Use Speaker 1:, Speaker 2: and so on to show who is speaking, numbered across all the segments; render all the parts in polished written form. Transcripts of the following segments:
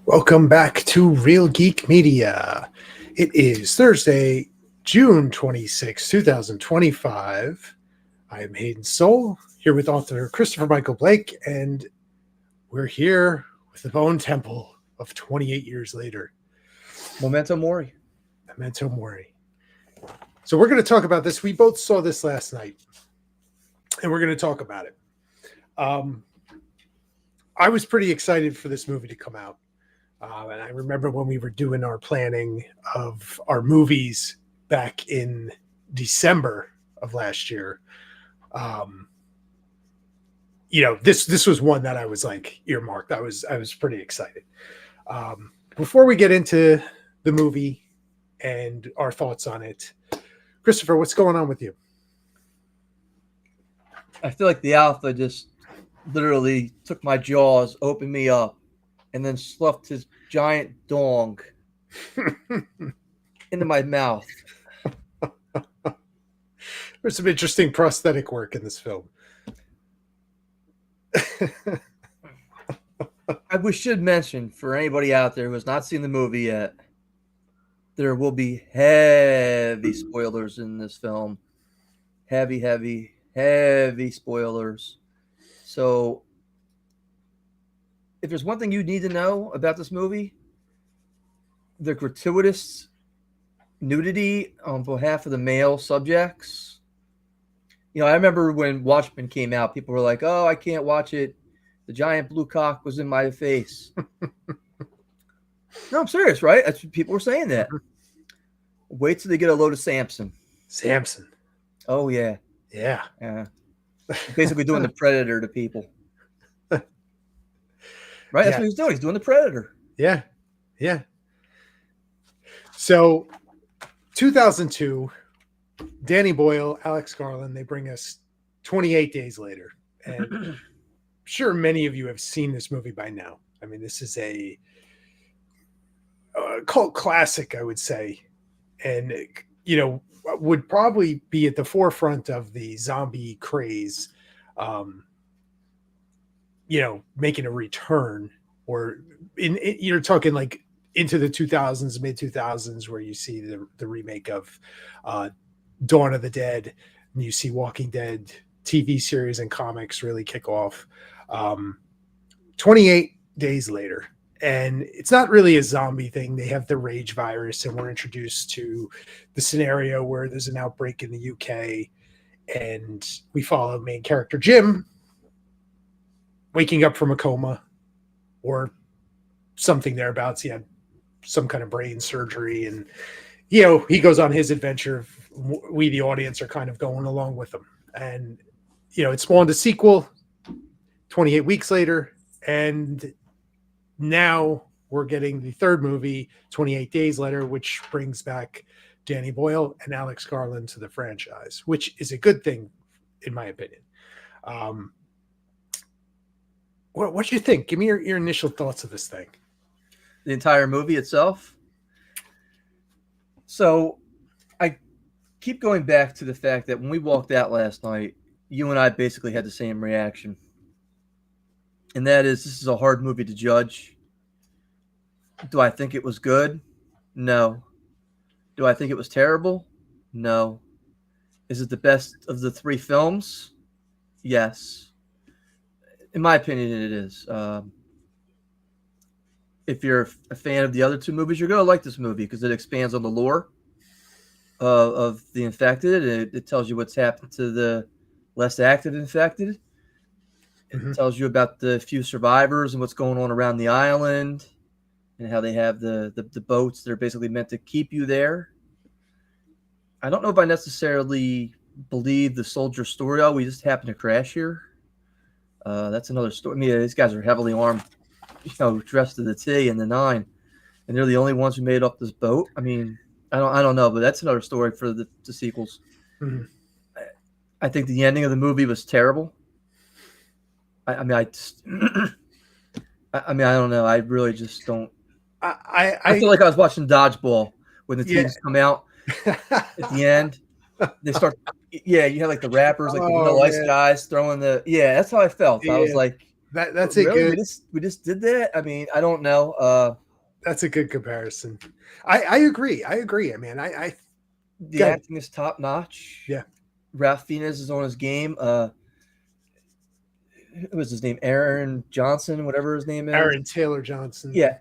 Speaker 1: Welcome back to Real Geek Media. It is Thursday, June 26, 2025. I am Hayden Soul, here with author Christopher Michael Blake, and we're here with the Bone Temple of 28 years later.
Speaker 2: Memento Mori.
Speaker 1: Memento Mori. So we're going to talk about this. We both saw this last night, and we're going to talk about it. I was pretty excited for this movie to come out. And I remember when we were doing our planning of our movies back in December of last year, this was one that I was like earmarked. I was pretty excited. Before we get into the movie and our thoughts on it, Christopher, what's going on with you?
Speaker 2: I feel like the alpha just literally took my jaws, opened me up, and then sloughed his giant dong into my mouth.
Speaker 1: There's some interesting prosthetic work in this film.
Speaker 2: We should mention, for anybody out there who has not seen the movie yet, there will be heavy spoilers in this film. Heavy spoilers. So if there's one thing you need to know about this movie, the gratuitous nudity on behalf of the male subjects. You know, I remember when Watchmen came out, people were like, "Oh, I can't watch it. The giant blue cock was in my face." No, I'm serious, right? That's what people were saying that. Wait till they get a load of Samson.
Speaker 1: Samson.
Speaker 2: Oh, yeah.
Speaker 1: Yeah.
Speaker 2: Basically doing the Predator to people. Right? That's what he's doing. He's doing the Predator.
Speaker 1: Yeah. Yeah. So 2002, Danny Boyle, Alex Garland, they bring us 28 days later. And I'm sure many of you have seen this movie by now. I mean, this is a cult classic, I would say. And, would probably be at the forefront of the zombie craze, making a return, or you're talking like into the 2000s, mid 2000s, where you see the remake of Dawn of the Dead, and you see Walking Dead TV series and comics really kick off. 28 days later. And it's not really a zombie thing. They have the rage virus, and we're introduced to the scenario where there's an outbreak in the UK, and we follow main character Jim waking up from a coma or something thereabouts. He had some kind of brain surgery, and he goes on his adventure. We, the audience, are kind of going along with him, and it spawned a sequel 28 weeks later, and now we're getting the third movie, 28 Days Later, which brings back Danny Boyle and Alex Garland to the franchise, which is a good thing, in my opinion. What do you think? Give me your initial thoughts of this thing.
Speaker 2: The entire movie itself. So I keep going back to the fact that when we walked out last night, you and I basically had the same reaction. And that is, this is a hard movie to judge. Do I think it was good? No. Do I think it was terrible? No. Is it the best of the three films? Yes. In my opinion, it is. If you're a fan of the other two movies, you're going to like this movie because it expands on the lore of the infected. It tells you what's happened to the less active infected. It tells you about the few survivors and what's going on around the island, and how they have the boats that are basically meant to keep you there. I don't know if I necessarily believe the soldier story. Oh, we just happened to crash here. That's another story. I mean, these guys are heavily armed, dressed to the T in the 9, and they're the only ones who made it off this boat. I mean, I don't know, but that's another story for the sequels. Mm-hmm. I think the ending of the movie was terrible. I don't know. I really just don't. I feel like I was watching Dodgeball when the teams come out at the end. They start. Yeah, you had like the rappers, like the Real Ice guys throwing the. Yeah, that's how I felt. I was like,
Speaker 1: That's a
Speaker 2: Really,
Speaker 1: good.
Speaker 2: we just did that. I mean, I don't know.
Speaker 1: That's a good comparison. I agree. I agree. I mean, I
Speaker 2: The
Speaker 1: good.
Speaker 2: acting is top notch.
Speaker 1: Yeah.
Speaker 2: Ralph Fiennes is on his game. What was his name? Aaron Johnson, whatever his name is.
Speaker 1: Aaron Taylor Johnson.
Speaker 2: Yeah,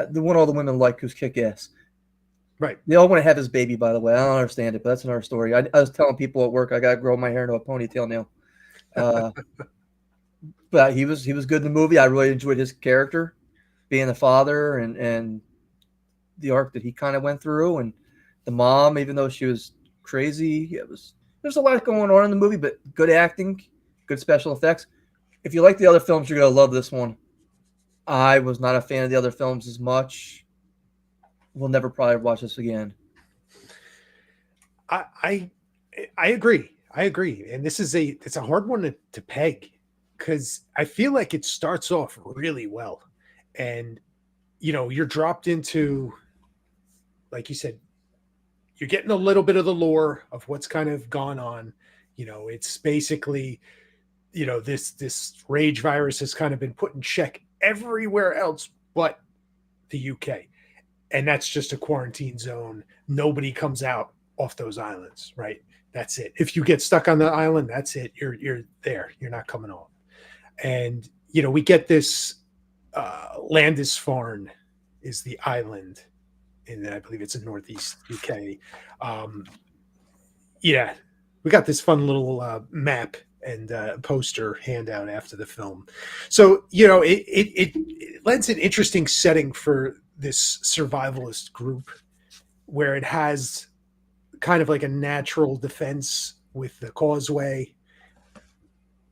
Speaker 2: the one all the women like, who's kick ass.
Speaker 1: Right.
Speaker 2: They all want to have his baby, by the way. I don't understand it, but that's another story. I was telling people at work I got to grow my hair into a ponytail now. But he was good in the movie. I really enjoyed his character, being the father and the arc that he kind of went through, and the mom, even though she was crazy. There's a lot going on in the movie, but good acting, good special effects. If you like the other films, you're gonna love this one. I was not a fan of the other films as much. We'll never probably watch this again.
Speaker 1: I agree. I agree. And it's a hard one to peg because I feel like it starts off really well. And you're dropped into, like you said, you're getting a little bit of the lore of what's kind of gone on. It's basically, this rage virus has kind of been put in check everywhere else but the UK. And that's just a quarantine zone. Nobody comes out off those islands, right? That's it. If you get stuck on the island, that's it. You're there. You're not coming off. And we get this Lindisfarne is the island, and I believe it's in northeast UK. Yeah, we got this fun little map and poster handout after the film. So it lends an interesting setting for this survivalist group, where it has kind of like a natural defense with the causeway,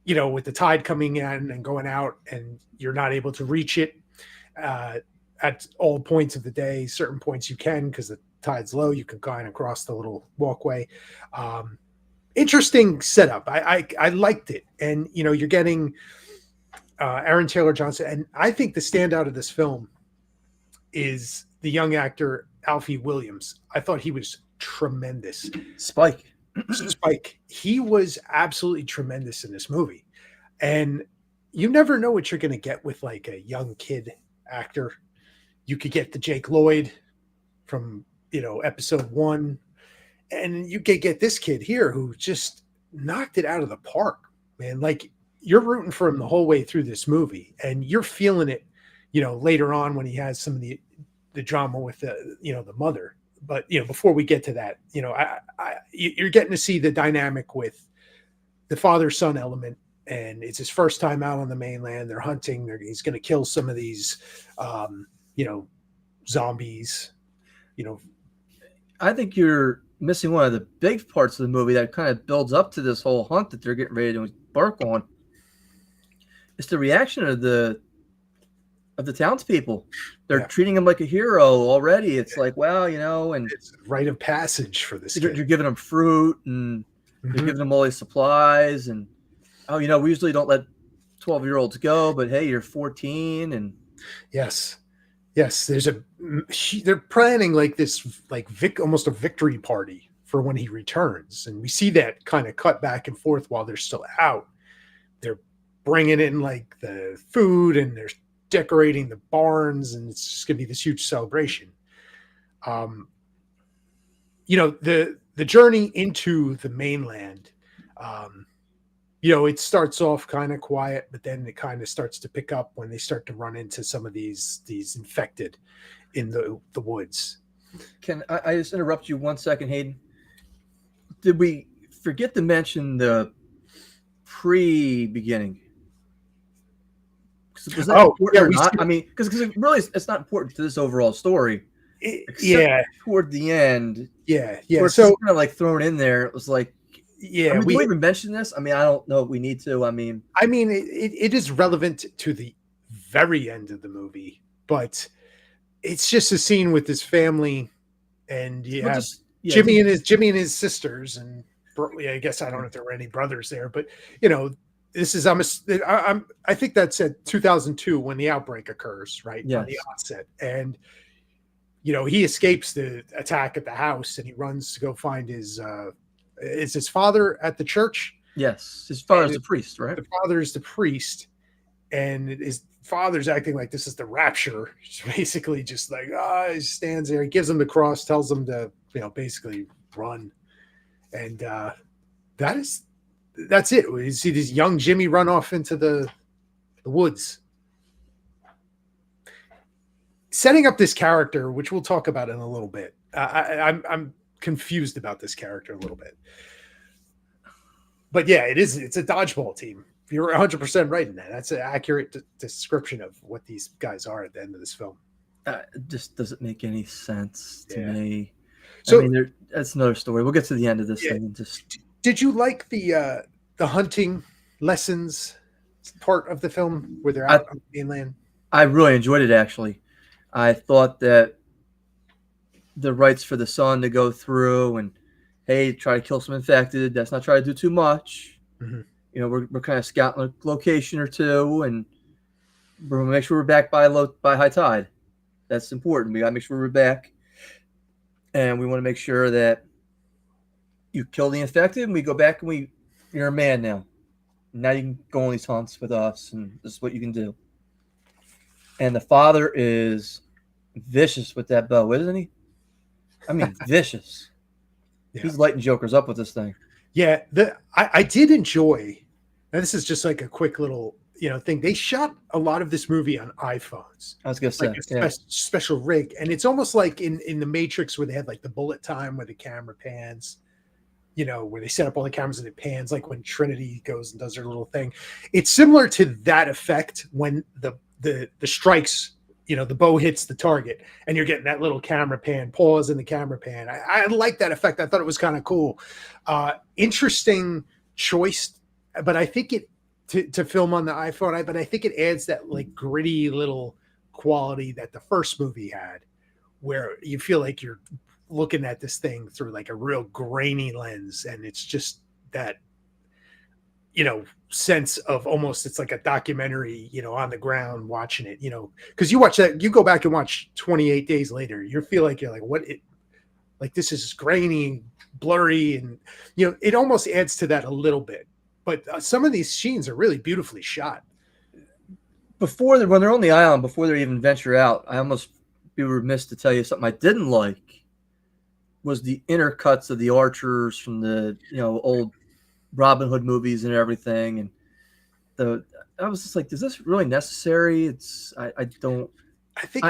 Speaker 1: with the tide coming in and going out, and you're not able to reach it at all points of the day. Certain points you can, because the tide's low, you can kind of cross the little walkway. Interesting setup. I liked it. And, you're getting Aaron Taylor Johnson. And I think the standout of this film is the young actor, Alfie Williams. I thought he was tremendous.
Speaker 2: Spike.
Speaker 1: He was absolutely tremendous in this movie. And you never know what you're going to get with like a young kid actor. You could get the Jake Lloyd from, episode 1. And you could get this kid here who just knocked it out of the park, man. Like, you're rooting for him the whole way through this movie, and you're feeling it, later on when he has some of the drama with the mother. But, before we get to that, you're getting to see the dynamic with the father-son element, and it's his first time out on the mainland. They're hunting. He's going to kill some of these, zombies,
Speaker 2: I think you're missing one of the big parts of the movie that kind of builds up to this whole hunt that they're getting ready to embark on. It's the reaction of the townspeople. They're treating him like a hero already. It's like, wow, and
Speaker 1: it's a rite of passage for this
Speaker 2: you're
Speaker 1: kid.
Speaker 2: giving him fruit, and you're giving them all these supplies, and we usually don't let 12-year-olds go, but hey, you're 14, and
Speaker 1: yes, they're planning like this, like almost a victory party for when he returns, and we see that kind of cut back and forth while they're still out. They're bringing in like the food, and they're decorating the barns, and it's just gonna be this huge celebration. The journey into the mainland, it starts off kind of quiet, but then it kind of starts to pick up when they start to run into some of these infected in the woods.
Speaker 2: Can I just interrupt you 1 second, Hayden? Did we forget to mention the pre-beginning? Was that important or not? I mean, because really, it's not important to this overall story. Toward the end.
Speaker 1: Yeah.
Speaker 2: So kind of like thrown in there. It was like,
Speaker 1: yeah.
Speaker 2: We even mention this. I mean, I don't know if we need to. I mean,
Speaker 1: it is relevant to the very end of the movie, but it's just a scene with his family, and Jimmy and his sisters, and I guess I don't know if there were any brothers there, but this is I think that's at 2002 when the outbreak occurs, right?
Speaker 2: Yes.
Speaker 1: On the onset, and he escapes the attack at the house, and he runs to go find his is his father at the church.
Speaker 2: Yes, his father is the priest, right?
Speaker 1: The father is the priest, and his father's acting like this is the rapture. He's basically just like, he stands there, he gives him the cross, tells him to, basically run. And that's it. You see this young Jimmy run off into the woods. Setting up this character, which we'll talk about in a little bit. I'm confused about this character a little bit. But yeah, it's a dodgeball team. You're 100% right in that. That's an accurate description of what these guys are at the end of this film.
Speaker 2: It just doesn't make any sense to me.
Speaker 1: So
Speaker 2: that's another story. We'll get to the end of this thing.
Speaker 1: Did you like the hunting lessons part of the film where they're out on the mainland?
Speaker 2: I really enjoyed it, actually. I thought that the rites for the son to go through and, hey, try to kill some infected. Let's not try to do too much.
Speaker 1: Mm-hmm.
Speaker 2: We're kind of scouting a location or two, and we're gonna make sure we're back by high tide. That's important. We gotta make sure we're back, and we want to make sure that you kill the infected, and we go back and you're a man now. Now you can go on these hunts with us, and this is what you can do. And the father is vicious with that bow, isn't he? I mean, vicious. Yeah. He's lighting jokers up with this thing.
Speaker 1: Yeah, I did enjoy. And this is just like a quick little thing. They shot a lot of this movie on iPhones.
Speaker 2: I was gonna say,
Speaker 1: like special rig, and it's almost like in the Matrix where they had like the bullet time where the camera pans. Where they set up all the cameras and it pans, like when Trinity goes and does her little thing. It's similar to that effect when the strikes, the bow hits the target and you're getting that little camera pan, pause in the camera pan. I like that effect. I thought it was kind of cool. Interesting choice, but I think to film on the iPhone, but I think it adds that like gritty little quality that the first movie had, where you feel like you're looking at this thing through like a real grainy lens, and it's just that sense of almost, it's like a documentary on the ground watching it, because you watch that, you go back and watch 28 Days Later, you feel like you're like this is grainy, blurry, and it almost adds to that a little bit. But some of these scenes are really beautifully shot.
Speaker 2: When they're on the island, before they even venture out, I almost be remiss to tell you something I didn't like was the intercuts of the archers from the old Robin Hood movies and everything, and I was just like, is this really necessary? I think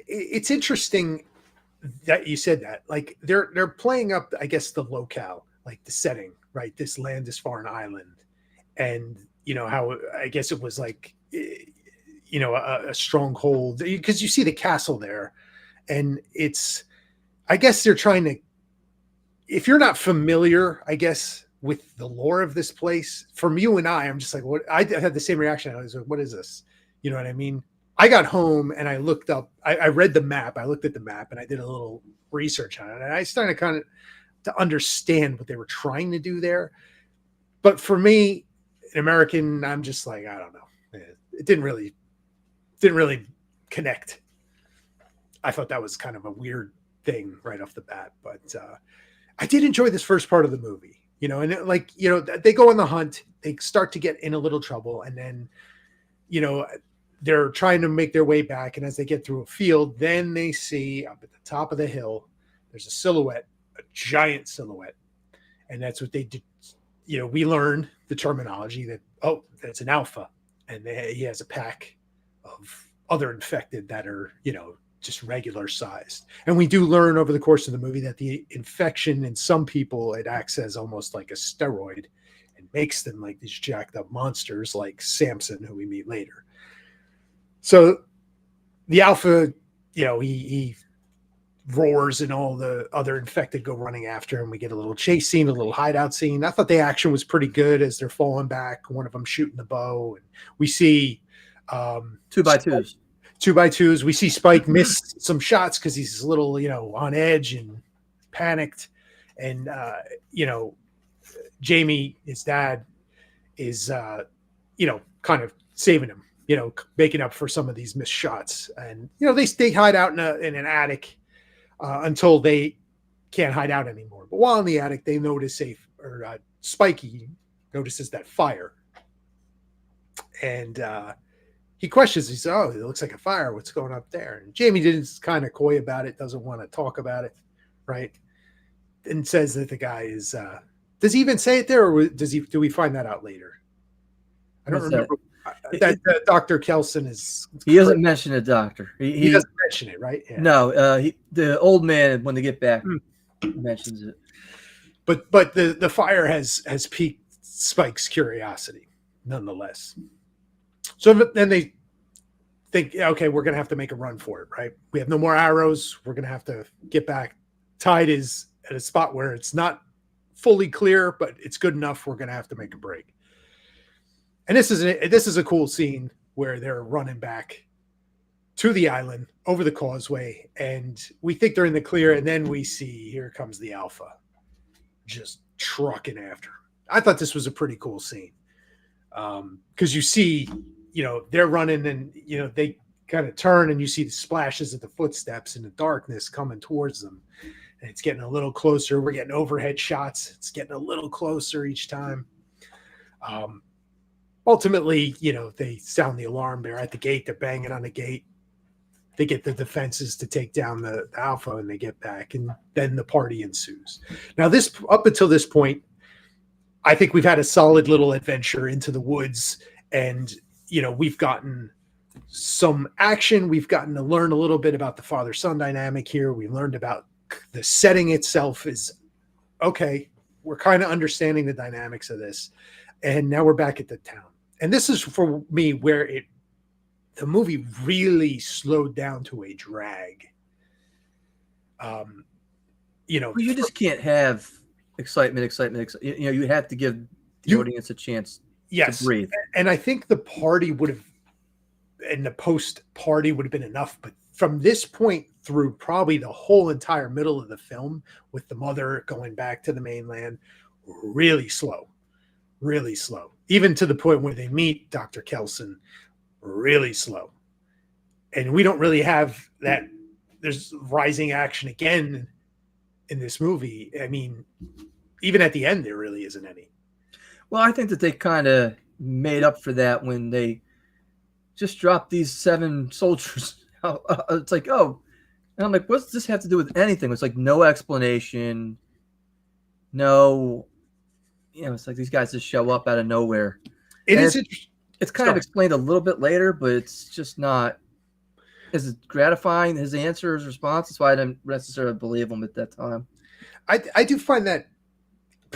Speaker 1: it's interesting that you said that. Like they're playing up, I guess, the locale, like the setting, right? This land is far an island, and how I guess it was like a stronghold, because you see the castle there, and it's, I guess they're trying to, if you're not familiar, I guess, with the lore of this place, from you and I'm just like, what? I had the same reaction. I was like, what is this? You know what I mean? I got home and I looked up, I read the map. I looked at the map and I did a little research on it. And I started kind of to understand what they were trying to do there. But for me, an American, I'm just like, I don't know. It didn't really connect. I thought that was kind of a weird thing right off the bat, but I did enjoy this first part of the movie, and they go on the hunt, they start to get in a little trouble, and then they're trying to make their way back, and as they get through a field, then they see up at the top of the hill there's a giant silhouette, and that's what they did. We learn the terminology that, that's an alpha, and he has a pack of other infected that are just regular sized. And we do learn over the course of the movie that the infection in some people, it acts as almost like a steroid and makes them like these jacked up monsters like Samson, who we meet later. So the alpha, he roars and all the other infected go running after him. We get a little chase scene, a little hideout scene. I thought the action was pretty good as they're falling back, one of them shooting the bow, and we see
Speaker 2: 2x2s.
Speaker 1: 2x2s. We see Spike miss some shots because he's a little, on edge and panicked. And, Jamie, his dad, is, kind of saving him, making up for some of these missed shots. And, they hide out in an attic until they can't hide out anymore. But while in the attic, they notice Spikey notices that fire. And, he questions. He says, "Oh, it looks like a fire. What's going up there?" And Jamie is kind of coy about it, doesn't want to talk about it, right? And says that the guy is. Does he even say it there, or does he? Do we find that out later? I don't
Speaker 2: What's
Speaker 1: remember that Dr. Kelson is.
Speaker 2: He doesn't mention a doctor.
Speaker 1: He doesn't mention it, right? Yeah.
Speaker 2: No, the old man, when they get back, mentions it.
Speaker 1: But the fire has piqued Spike's curiosity, nonetheless. So then they think, okay, we're gonna have to make a run for it, right? We have no more arrows. We're gonna have to get back. Tide is at a spot where it's not fully clear, but it's good enough. We're gonna have to make a break. And this is a cool scene where they're running back to the island over the causeway, and we think they're in the clear, and then we see here comes the Alpha, just trucking after. I thought this was a pretty cool scene because you see, they're running, and they kind of turn, and you see the splashes of the footsteps in the darkness coming towards them, and it's getting a little closer. We're getting overhead shots. It's getting a little closer each time. Ultimately, they sound the alarm. They're at the gate. They're banging on the gate. They get the defenses to take down the Alpha, and they get back, and then the party ensues. Now, up until this point, I think we've had a solid little adventure into the woods, and we've gotten some action. We've gotten to learn a little bit about the father-son dynamic here. We learned about the setting itself is okay. We're kind of understanding the dynamics of this, and now we're back at the town. And this is for me where the movie really slowed down to a drag.
Speaker 2: You just can't have excitement. You have to give the audience a chance to breathe.
Speaker 1: And I think the party would have, and the post party would have been enough. But from this point through probably the whole entire middle of the film, with the mother going back to the mainland, really slow. Even to the point where they meet Dr. Kelson, really slow. And we don't really have that. There's rising action again in this movie. I mean, even at the end, there really isn't any.
Speaker 2: Well, I think that they kind of made up for that when they just dropped these 7 soldiers. It's like, oh, and I'm like, what's this have to do with anything? It's like no explanation, no. It's like these guys just show up out of nowhere. It's kind of explained a little bit later, but it's just not as gratifying. His answer, his response. That's why I didn't necessarily believe him at that time.
Speaker 1: I do find that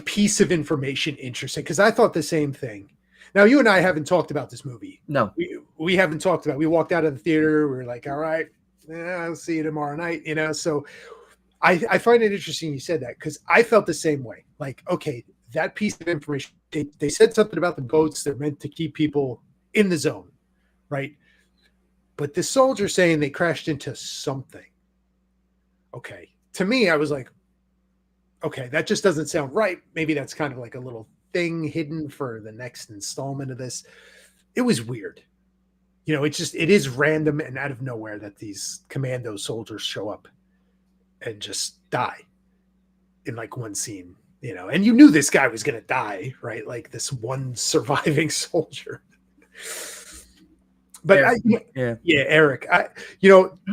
Speaker 1: piece of information interesting because I thought the same thing. Now, you and I haven't talked about this movie.
Speaker 2: No.
Speaker 1: We haven't talked about it. We walked out of the theater. We were like, all right, I'll see you tomorrow night. So I find it interesting you said that because I felt the same way. Like, okay, that piece of information, they said something about the boats. They're meant to keep people in the zone, right? But the soldier saying they crashed into something. Okay. To me, I was like, okay, that just doesn't sound right. Maybe that's kind of like a little thing hidden for the next installment of this. It was weird. It is random and out of nowhere that these commando soldiers show up and just die in like one scene. And you knew this guy was going to die, right? Like this one surviving soldier. But Eric,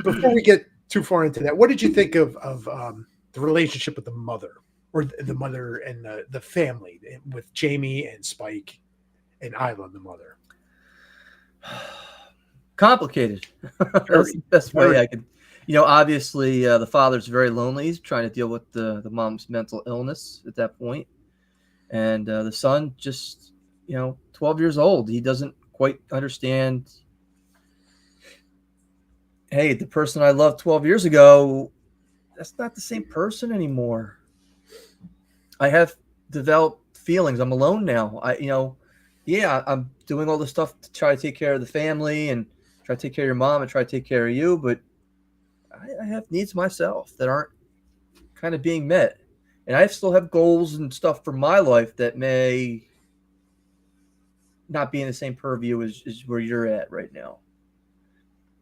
Speaker 1: before we get too far into that, what did you think of the relationship with the mother, or the mother and the family with Jamie and Spike and Isla, the mother?
Speaker 2: Complicated. That's the best way I could. Obviously, the father's very lonely. He's trying to deal with the mom's mental illness at that point. And the son just, 12 years old. He doesn't quite understand, hey, the person I loved 12 years ago, that's not the same person anymore. I have developed feelings. I'm alone now. I'm doing all this stuff to try to take care of the family and try to take care of your mom and try to take care of you, but I have needs myself that aren't kind of being met. And I still have goals and stuff for my life that may not be in the same purview as where you're at right now.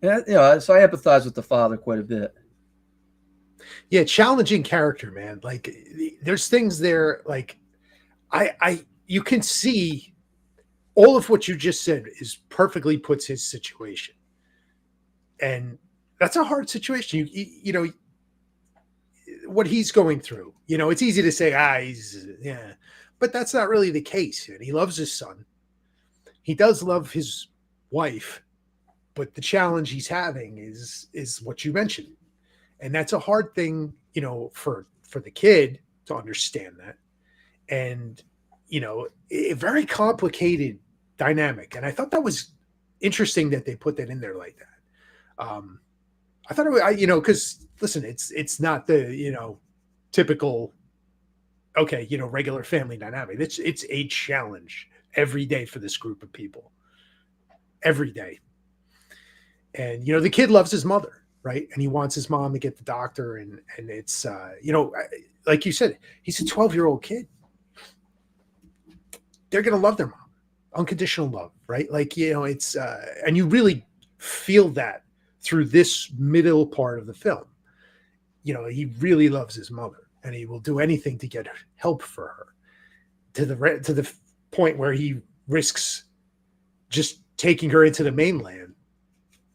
Speaker 2: And, so I empathize with the father quite a bit.
Speaker 1: Yeah, challenging character, man. Like, there's things there, like, you can see all of what you just said is perfectly puts his situation. And that's a hard situation. You know, what he's going through, you know, it's easy to say, yeah, but that's not really the case. And he loves his son. He does love his wife, but the challenge he's having is what you mentioned. And that's a hard thing, you know, for the kid to understand that. And, you know, a very complicated dynamic. And I thought that was interesting that they put that in there like that. I thought it was, you know, because listen, it's not the, you know, typical, okay, you know, regular family dynamic. It's a challenge every day for this group of people, every day. And, you know, the kid loves his mother, right? And he wants his mom to get the doctor. And it's, you know, like you said, he's a 12-year-old kid. They're going to love their mom, unconditional love, right? Like, you know, it's, and you really feel that through this middle part of the film. You know, he really loves his mother and he will do anything to get help for her to the point where he risks just taking her into the mainland,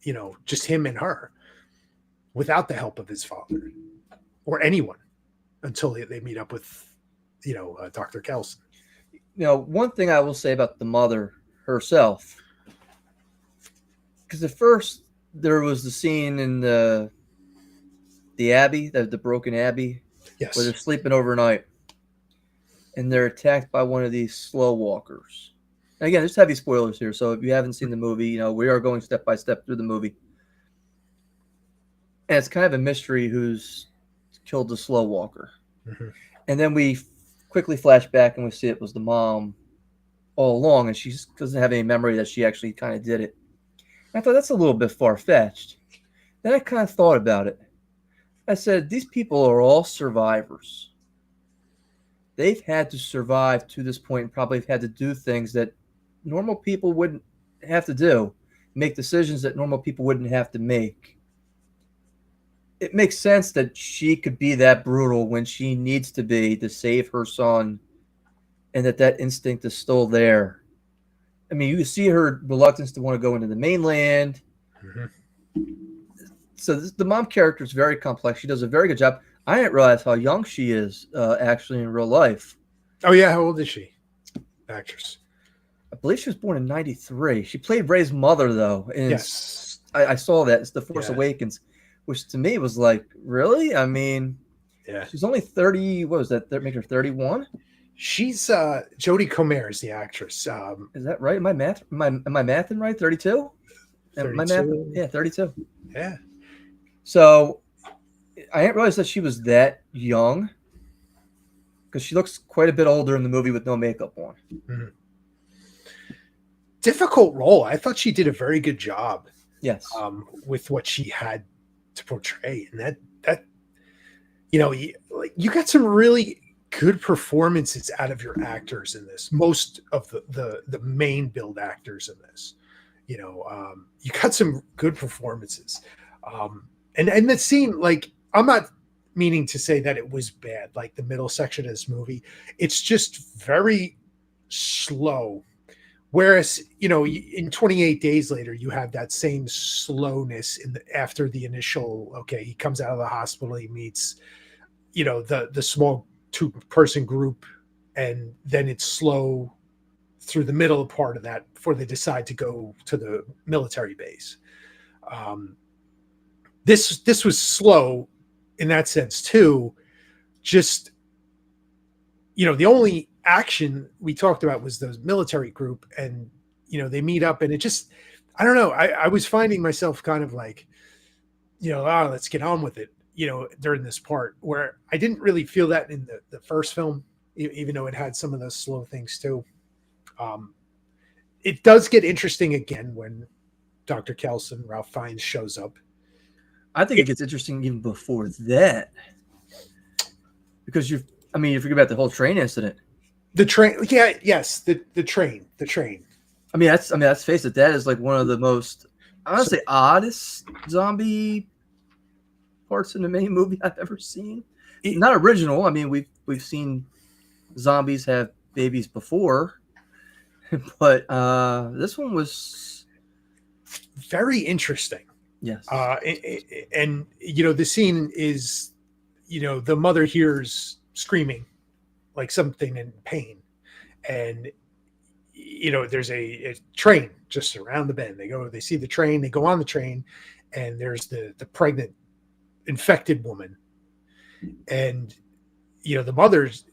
Speaker 1: you know, just him and her without the help of his father or anyone until they meet up with, you know, Dr. Kelson.
Speaker 2: You know, one thing I will say about the mother herself, because at first there was the scene in the Abbey, the broken Abbey,
Speaker 1: Yes,
Speaker 2: where they're sleeping overnight, and they're attacked by one of these slow walkers. And again, there's heavy spoilers here, so if you haven't seen the movie, you know, we are going step by step through the movie. And it's kind of a mystery who's killed the slow walker.
Speaker 1: Mm-hmm.
Speaker 2: And then we quickly flash back and we see it was the mom all along, and she doesn't have any memory that she actually kind of did it. And I thought that's a little bit far-fetched. Then I kind of thought about it. I said, these people are all survivors. They've had to survive to this point and probably have had to do things that normal people wouldn't have to do, make decisions that normal people wouldn't have to make. It makes sense that she could be that brutal when she needs to be to save her son, and that instinct is still there. I mean, you see her reluctance to want to go into the mainland.
Speaker 1: Mm-hmm.
Speaker 2: So the mom character is very complex. She does a very good job. I didn't realize how young she is actually in real life.
Speaker 1: Oh, yeah. How old is she? Actress.
Speaker 2: I believe she was born in 93. She played Rey's mother, though. And
Speaker 1: Yes.
Speaker 2: I saw that. It's The Force Awakens, which to me was like, really? I mean,
Speaker 1: yeah,
Speaker 2: she's only 30. What was that? That make her 31?
Speaker 1: She's Jodie Comer is the actress.
Speaker 2: Is that right? Am I mathing right? 32?
Speaker 1: 32?
Speaker 2: Yeah, 32.
Speaker 1: Yeah.
Speaker 2: So I didn't realize that she was that young, because she looks quite a bit older in the movie with no makeup on.
Speaker 1: Mm-hmm. Difficult role. I thought she did a very good job.
Speaker 2: Yes.
Speaker 1: With what she had to portray, and that you know, you got some really good performances out of your actors in this. Most of the main build actors in this, you know, you got some good performances. And the scene, like, I'm not meaning to say that it was bad, like the middle section of this movie. It's just very slow. Whereas, you know, in 28 Days Later, you have that same slowness after the initial, okay, he comes out of the hospital, he meets, you know, the small 2-person group, and then it's slow through the middle part of that before they decide to go to the military base. This was slow in that sense too. Just, you know, the only action we talked about was the military group, and, you know, they meet up, and it just, I don't know. I was finding myself kind of like, you know, let's get on with it, you know, during this part, where I didn't really feel that in the first film, even though it had some of those slow things too. It does get interesting again when Dr. Kelson, Ralph Fiennes, shows up.
Speaker 2: I think it gets interesting even before that, because you forget about the whole train incident.
Speaker 1: The train, yeah, yes, the train.
Speaker 2: I mean, let's face it, that is like one of the most, I want to say, oddest zombie parts in the main movie I've ever seen. Not original. I mean, we've seen zombies have babies before, But this one was
Speaker 1: Very interesting.
Speaker 2: yes,
Speaker 1: And the scene is, the mother hears screaming like something in pain, and there's a train just around the bend. They see the train, they go on the train, and there's the pregnant infected woman, and the mother's,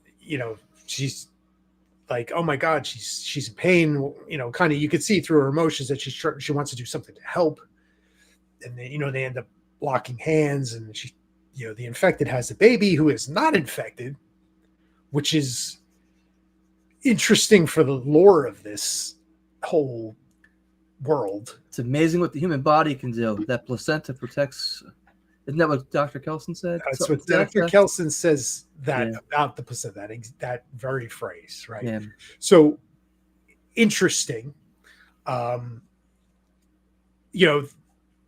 Speaker 1: she's like, oh my god, she's in pain, kind of, you could see through her emotions that she wants to do something to help, and then they end up locking hands, and she, the infected has the baby who is not infected, which is interesting for the lore of this whole world.
Speaker 2: it's amazing what the human body can do. That placenta protects. Isn't that what Dr. Kelson said?
Speaker 1: That's what Dr. Kelson says
Speaker 2: Yeah.
Speaker 1: about the placenta, that very phrase, right?
Speaker 2: Yeah.
Speaker 1: So interesting.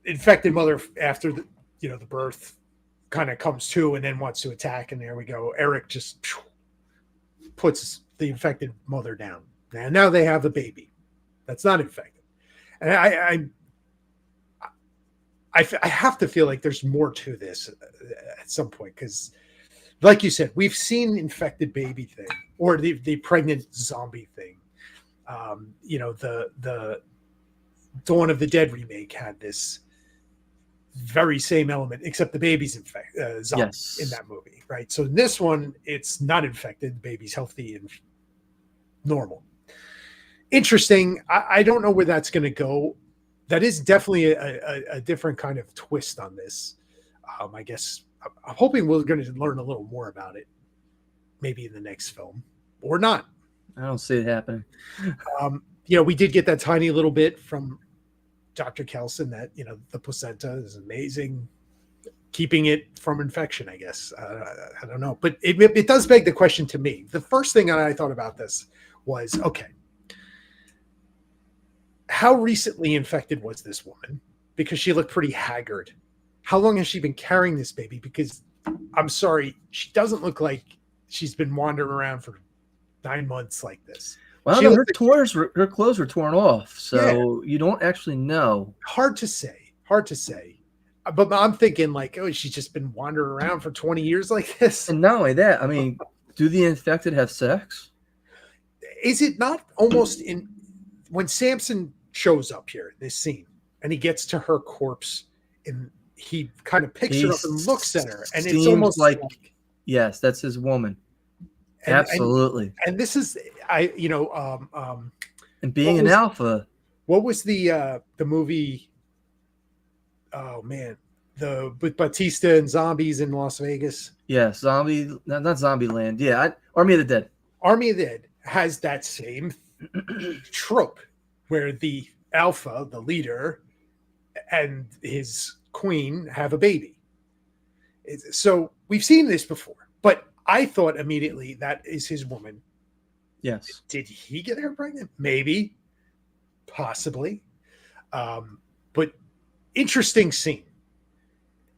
Speaker 1: Infected mother after the birth kind of comes to and then wants to attack, and there we go. Eric just puts the infected mother down, and now they have a baby that's not infected. And I have to feel like there's more to this at some point, because, like you said, we've seen infected baby thing, or the pregnant zombie thing. The Dawn of the Dead remake had this very same element, except the baby's zombie
Speaker 2: Yes.
Speaker 1: in that movie, right? So in this one, it's not infected. The baby's healthy and normal. Interesting. I don't know where that's going to go. That is definitely a different kind of twist on this. I guess I'm hoping we're going to learn a little more about it, maybe in the next film, or not.
Speaker 2: I don't see it happening.
Speaker 1: We did get that tiny little bit from Dr. Kelson that, the placenta is amazing, keeping it from infection, I guess. I don't know. But it does beg the question to me. The first thing that I thought about this was, okay, how recently infected was this woman? Because she looked pretty haggard. How long has she been carrying this baby? Because I'm sorry, she doesn't look like she's been wandering around for 9 months like this.
Speaker 2: Well,
Speaker 1: She
Speaker 2: no,
Speaker 1: looked
Speaker 2: her clothes were torn off, so you don't actually know.
Speaker 1: Hard to say. But I'm thinking like, oh, she's just been wandering around for 20 years like this.
Speaker 2: And not only that, I mean, do the infected have sex?
Speaker 1: Is it not almost in when Samson shows up here, this scene, and he gets to her corpse, and he kind of picks her up and looks at her, and it's
Speaker 2: seems
Speaker 1: almost
Speaker 2: like yes, that's his woman. Absolutely.
Speaker 1: And this is
Speaker 2: and being an alpha.
Speaker 1: What was the movie? Oh man, with Batista and zombies in Las Vegas.
Speaker 2: Yeah, not Zombieland. Yeah, Army of the Dead.
Speaker 1: Army of the Dead has that same trope where the alpha, the leader, and his queen have a baby. So we've seen this before, but I thought immediately that is his woman.
Speaker 2: Yes.
Speaker 1: Did he get her pregnant? Maybe, possibly. But interesting scene,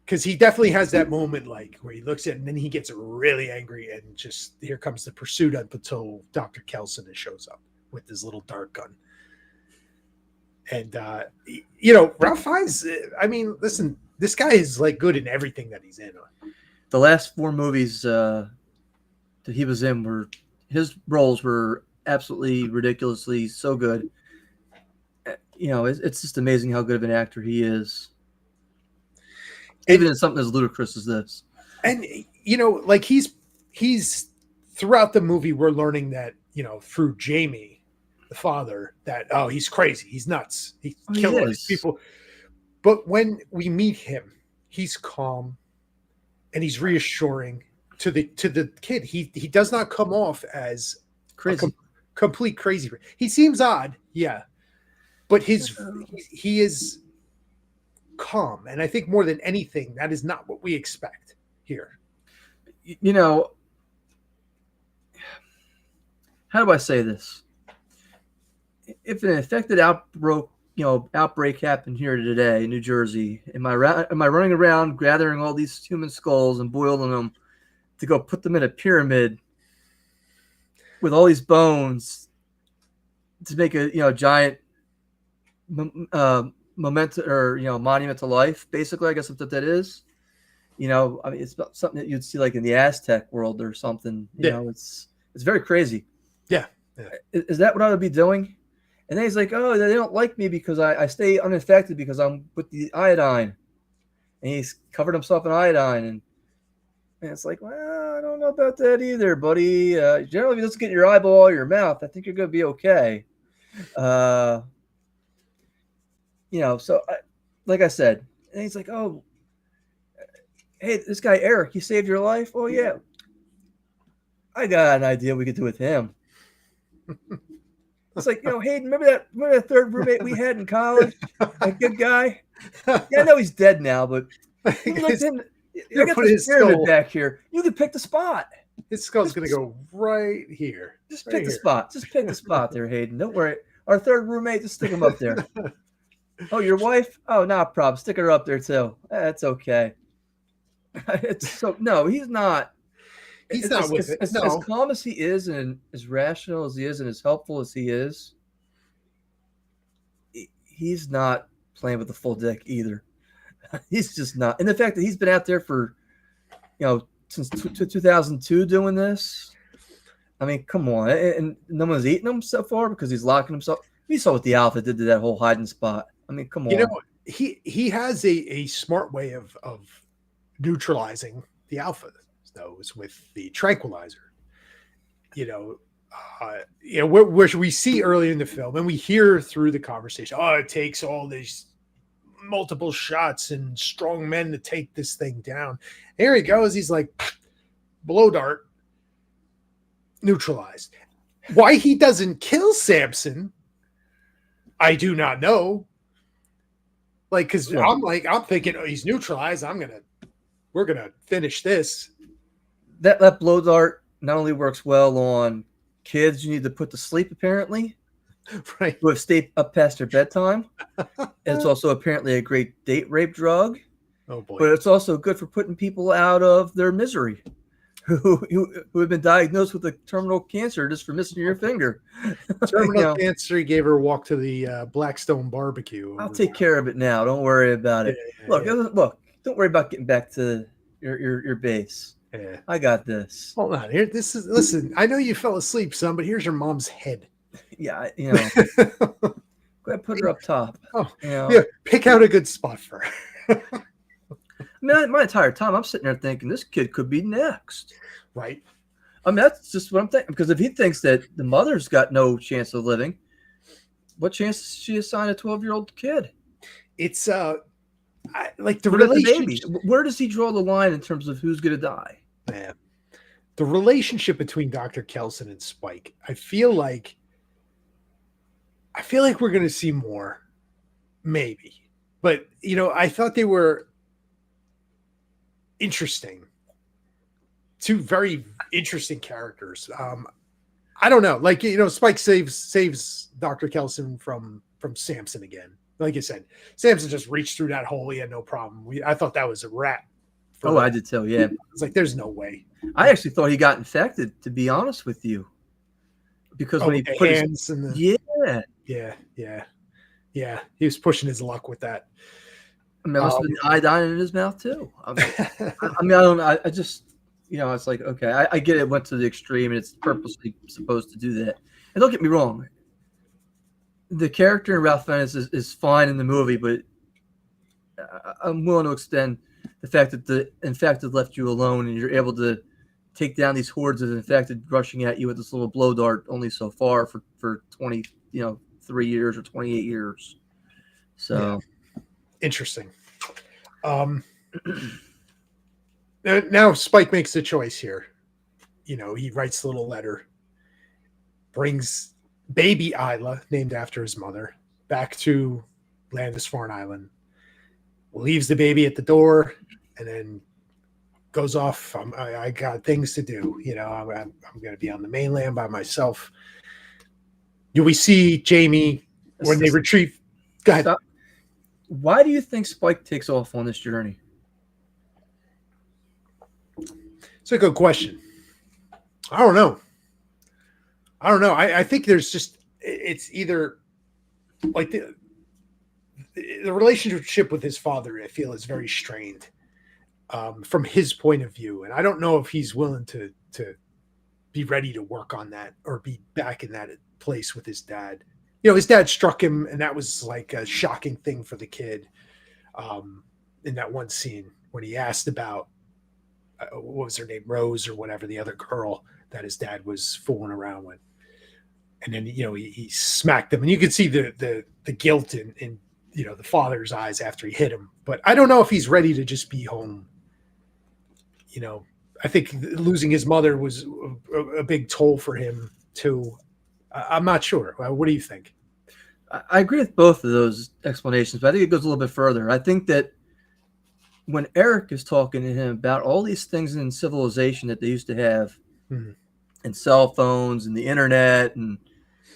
Speaker 1: because he definitely has that moment like where he looks at it and then he gets really angry, and just here comes the pursuit up until Dr. Kelson shows up with his little dart gun. And Ralph Fiennes, I mean, listen, this guy is like good in everything that he's in.
Speaker 2: The last 4 movies that he was in his roles were absolutely ridiculously so good. It's just amazing how good of an actor he is, even in something as ludicrous as this.
Speaker 1: And like he's throughout the movie, we're learning that through Jamie, the father, that he's crazy, he's nuts, he's killing these people. But when we meet him, he's calm and he's reassuring to the kid. He does not come off as
Speaker 2: Crazy,
Speaker 1: complete crazy. He seems odd, yeah, but he is calm, and I think more than anything, that is not what we expect here.
Speaker 2: How do I say this? If an infected outbreak happened here today in New Jersey, am I running around gathering all these human skulls and boiling them to go put them in a pyramid with all these bones to make a giant moment or monument to life. Basically, I guess that's what that is. I mean, it's about something that you'd see like in the Aztec world or something.
Speaker 1: Yeah.
Speaker 2: It's very crazy.
Speaker 1: Yeah. Yeah.
Speaker 2: Is that what I would be doing? And then he's like, oh, they don't like me because I stay uninfected because I'm with the iodine. And he's covered himself in iodine. And it's like, well, I don't know about that either, buddy. Generally, if it doesn't get in your eyeball or your mouth, I think you're going to be okay. So like I said, and he's like, oh, hey, this guy, Eric, he saved your life? Oh, yeah. I got an idea we could do with him. It's like, Hayden, remember that third roommate we had in college? That good guy? Yeah, I know he's dead now, but you got this pyramid back here. You can pick the spot.
Speaker 1: His skull's going to go right here.
Speaker 2: Just pick the spot. Just pick the spot there, Hayden. Don't worry. Our third roommate, just stick him up there. Oh, your wife? Oh, no problem. Stick her up there, too. That's okay. No, he's not.
Speaker 1: He's not with it.
Speaker 2: As calm as he is and as rational as he is and as helpful as he is, he's not playing with the full deck either. He's just not. And the fact that he's been out there for, since 2002 doing this, I mean, come on. And no one's eating him so far because he's locking himself. We saw what the Alpha did to that whole hiding spot. I mean, come on.
Speaker 1: He has a smart way of neutralizing the Alpha. Those with the tranquilizer, where we see early in the film, and we hear through the conversation, oh, it takes all these multiple shots and strong men to take this thing down. Here he goes. He's like, blow dart, neutralized. Why he doesn't kill Samson, I do not know. Like, because I'm thinking, oh, he's neutralized. We're gonna finish this.
Speaker 2: That blow dart not only works well on kids you need to put to sleep, apparently,
Speaker 1: right,
Speaker 2: who have stayed up past their bedtime. And it's also apparently a great date rape drug.
Speaker 1: Oh boy!
Speaker 2: But it's also good for putting people out of their misery, who have been diagnosed with a terminal cancer just for missing your finger.
Speaker 1: Terminal cancer. He gave her a walk to the Blackstone barbecue.
Speaker 2: I'll take care of it now. Don't worry about it. Look. Don't worry about getting back to your base.
Speaker 1: Yeah.
Speaker 2: I got this.
Speaker 1: Hold on. Here, listen, I know you fell asleep, son, but here's your mom's head.
Speaker 2: Yeah, go ahead, put her up top.
Speaker 1: Oh, yeah, pick out a good spot for her.
Speaker 2: Man, my entire time I'm sitting there thinking this kid could be next.
Speaker 1: Right.
Speaker 2: I mean, that's just what I'm thinking. Because if he thinks that the mother's got no chance of living, what chance does she assign a 12-year-old kid?
Speaker 1: It's like the relationship.
Speaker 2: Where does he draw the line in terms of who's going to die?
Speaker 1: Yeah. The relationship between Dr. Kelson and Spike, I feel like we're going to see more, maybe. But, I thought they were interesting. Two very interesting characters. I don't know. Like, Spike saves Dr. Kelson from Samson again. Like I said, Samson just reached through that hole. He had no problem. I thought that was a wrap.
Speaker 2: I did too. Yeah.
Speaker 1: It's like, there's no way.
Speaker 2: I actually thought he got infected, to be honest with you. Because when he put
Speaker 1: hands Yeah. He was pushing his luck with that.
Speaker 2: I mean, there must have been iodine in his mouth too. I mean, I just, it's like, okay, I get it went to the extreme and it's purposely supposed to do that. And don't get me wrong. The character in Ralph Fiennes is fine in the movie, but I'm willing to extend the fact that the infected left you alone and you're able to take down these hordes of infected rushing at you with this little blow dart only so far for 23 years or 28 years. So
Speaker 1: interesting. Now Spike makes a choice here. He writes a little letter, brings baby Isla, named after his mother, back to Landis Island, leaves the baby at the door, and then goes off. I got things to do. I'm going to be on the mainland by myself. Do we see Jamie when they retrieve? Go ahead.
Speaker 2: Stop. Why do you think Spike takes off on this journey?
Speaker 1: It's a good question. I don't know. I think there's just it's either like the relationship with his father, I feel, is very strained from his point of view, and I don't know if he's willing to be ready to work on that or be back in that place with his dad. You know, his dad struck him, and that was like a shocking thing for the kid. In that one scene when he asked about what was her name, Rose or whatever, the other girl that his dad was fooling around with, and then he smacked him, and you could see the guilt in the father's eyes after he hit him. But I don't know if he's ready to just be home. I think losing his mother was a big toll for him too. I'm not sure. What do you think?
Speaker 2: I agree with both of those explanations, but I think it goes a little bit further. I think that when Eric is talking to him about all these things in civilization that they used to have, and cell phones and the internet, and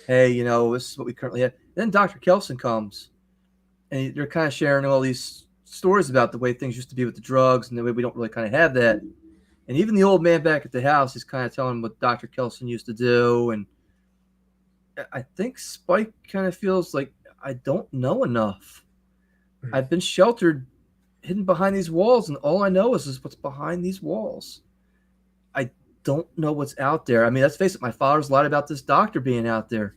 Speaker 2: hey, this is what we currently have. Then Dr. Kelson comes, and they're kind of sharing all these stories about the way things used to be with the drugs and the way we don't really kind of have that. And even the old man back at the house is kind of telling him what Dr. Kelson used to do. And I think Spike kind of feels like, I don't know enough. I've been sheltered, hidden behind these walls, and all I know is what's behind these walls. I don't know what's out there. I mean, let's face it, my father's lied about this doctor being out there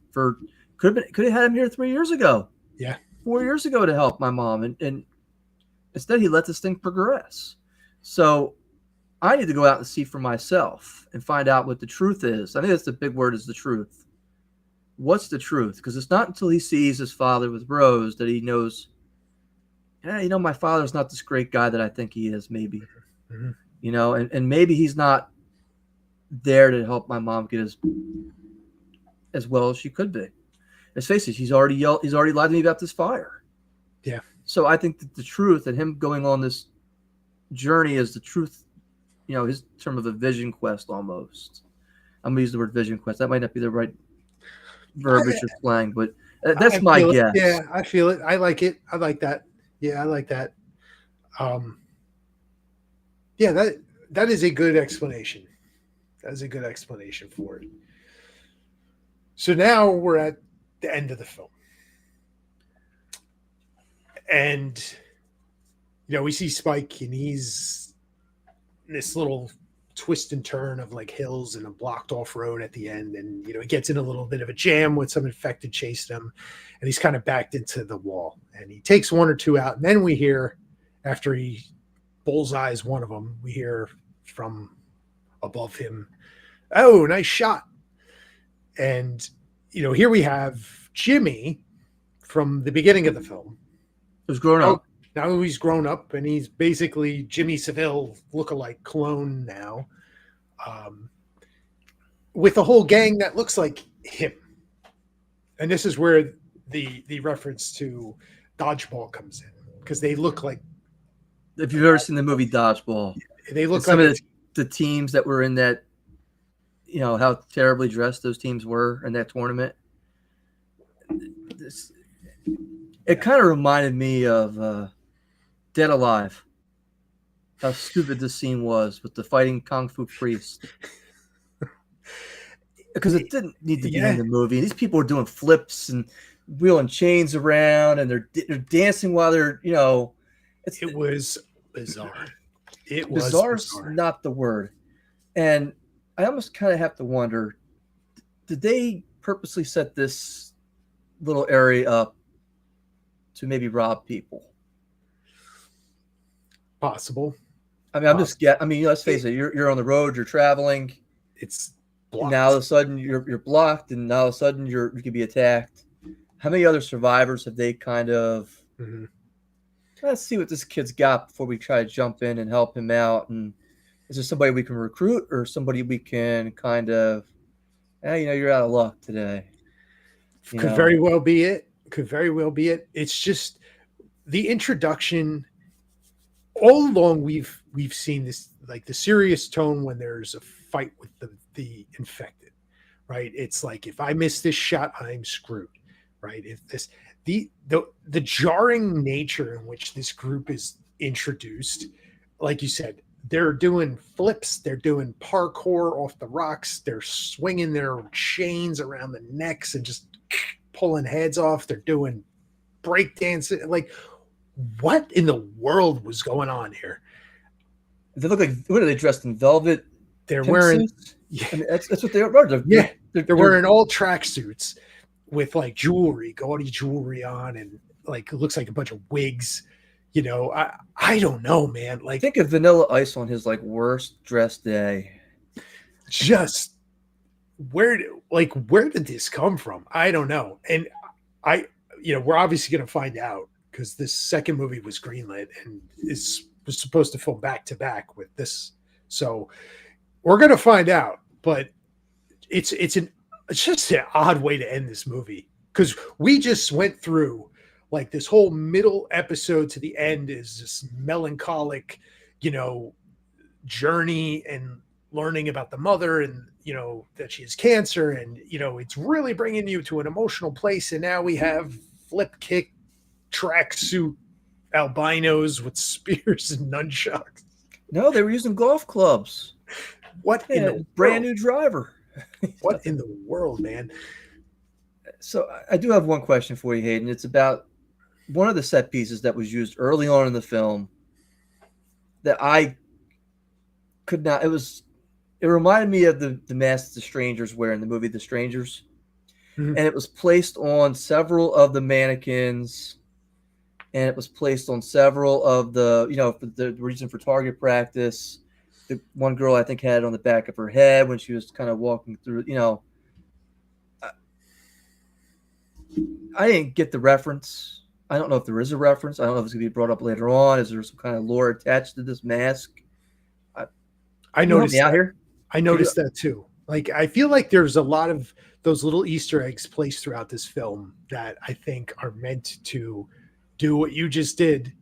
Speaker 2: could have had him here 3 years ago.
Speaker 1: Yeah.
Speaker 2: 4 years ago to help my mom. And instead he let this thing progress. So I need to go out and see for myself and find out what the truth is. I think that's the big word, is the truth. What's the truth? Because it's not until he sees his father with Rose that he knows, my father's not this great guy that I think he is, maybe. And maybe he's not there to help my mom get as well as she could be. Let's face it, he's already lied to me about this fire.
Speaker 1: Yeah.
Speaker 2: So I think that the truth and him going on this journey is the truth, his term of a vision quest almost. I'm going to use the word vision quest. That might not be the right verbiage or slang, but that's my guess.
Speaker 1: Yeah, I feel it. I like it. I like that. Yeah, I like that. Yeah, that is a good explanation. That is a good explanation for it. So now we're at the end of the film. And, we see Spike, and he's in this little twist and turn of like hills and a blocked off road at the end. And, he gets in a little bit of a jam with some infected chasing him, and he's kind of backed into the wall, and he takes one or two out. And then we hear, after he bullseyes one of them, we hear from above him, "Oh, nice shot." And, here we have Jimmy from the beginning of the film.
Speaker 2: Who's grown up.
Speaker 1: Now he's grown up, and he's basically Jimmy Savile lookalike clone now, with a whole gang that looks like him. And this is where the reference to Dodgeball comes in, because they look like.
Speaker 2: If you've ever seen the movie Dodgeball,
Speaker 1: they look
Speaker 2: some
Speaker 1: like
Speaker 2: of the teams that were in that, how terribly dressed those teams were in that tournament. It kind of reminded me of Dead Alive. How stupid this scene was with the fighting kung fu priest. Because it didn't need to be in the movie. These people are doing flips and wheeling chains around, and they're dancing while they're,
Speaker 1: it was bizarre. It was
Speaker 2: bizarre. Not the word. And I almost kind of have to wonder, did they purposely set this little area up to maybe rob people?
Speaker 1: Possible.
Speaker 2: I mean, let's face it. You're on the road. You're traveling.
Speaker 1: It's blocked.
Speaker 2: Now all of a sudden you're blocked, and now all of a sudden you could be attacked. How many other survivors have they kind of? Let's see what this kid's got before we try to jump in and help him out. And is there somebody we can recruit, or somebody we can kind of? You're out of luck today.
Speaker 1: Could very well be it. Could very well be it. It's just the introduction. All along, we've seen this, like, the serious tone when there's a fight with the infected, right? It's like, if I miss this shot, I'm screwed, right? If this the jarring nature in which this group is introduced, like you said, they're doing flips, they're doing parkour off the rocks, they're swinging their chains around the necks and just pulling heads off. They're doing break dancing. Like, what in the world was going on here?
Speaker 2: They look like, what are they dressed in? Velvet?
Speaker 1: They're wearing,
Speaker 2: yeah. I mean, that's what they are.
Speaker 1: They're wearing all tracksuits with like jewelry, gaudy jewelry on, and like it looks like a bunch of wigs. You know, I don't know, man. Like,
Speaker 2: think of Vanilla Ice on his like worst dress day.
Speaker 1: Just where did this come from? I don't know. And we're obviously going to find out because this second movie was greenlit and was supposed to film back to back with this. So we're going to find out, but it's just an odd way to end this movie because we just went through like this whole middle episode to the end is this melancholic, journey and learning about the mother and, that she has cancer. And, it's really bringing you to an emotional place. And now we have flip kick tracksuit albinos with spears and nunchucks.
Speaker 2: No, they were using golf clubs.
Speaker 1: What in the
Speaker 2: brand new driver?
Speaker 1: What in the world, man?
Speaker 2: So I do have one question for you, Hayden. It's about one of the set pieces that was used early on in the film that I could not. It reminded me of the mask the strangers wear in the movie The Strangers. Mm-hmm. And it was placed on several of the mannequins, and it was placed on several of the, for the reason for target practice. The one girl I think had it on the back of her head when she was kind of walking through, I didn't get the reference. I don't know if there is a reference. I don't know if it's going to be brought up later on. Is there some kind of lore attached to this mask?
Speaker 1: I noticed out here. I noticed that too. Like, I feel like there's a lot of those little Easter eggs placed throughout this film that I think are meant to do what you just did.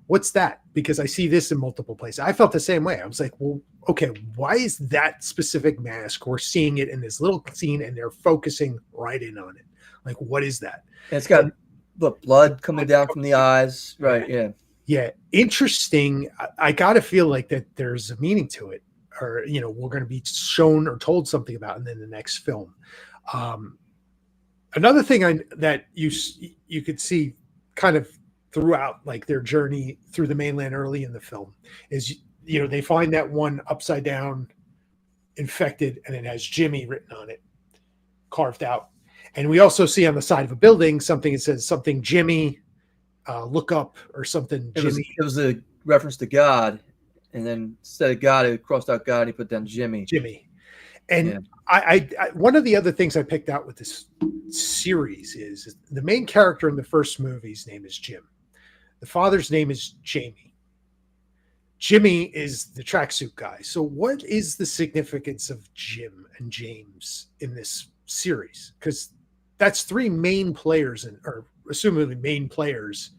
Speaker 1: What's that? Because I see this in multiple places. I felt the same way. I was like, well, okay, why is that specific mask? We're seeing it in this little scene and they're focusing right in on it. Like, what is that?
Speaker 2: And it's got blood coming down from the eyes. Right. Yeah.
Speaker 1: Yeah. Interesting. I got to feel like that there's a meaning to it, or, we're going to be shown or told something about in the next film. Another thing that you could see kind of throughout like their journey through the mainland early in the film is, they find that one upside down infected and it has Jimmy written on it, carved out. And we also see on the side of a building something that says something Jimmy, look up or something. Jimmy.
Speaker 2: It was a reference to God. And then instead of God, it crossed out God. He put down Jimmy.
Speaker 1: And yeah. I one of the other things I picked out with this series is the main character in the first movie's name is Jim. The father's name is Jamie. Jimmy is the tracksuit guy. So what is the significance of Jim and James in this series? Because that's three main players or assumably main players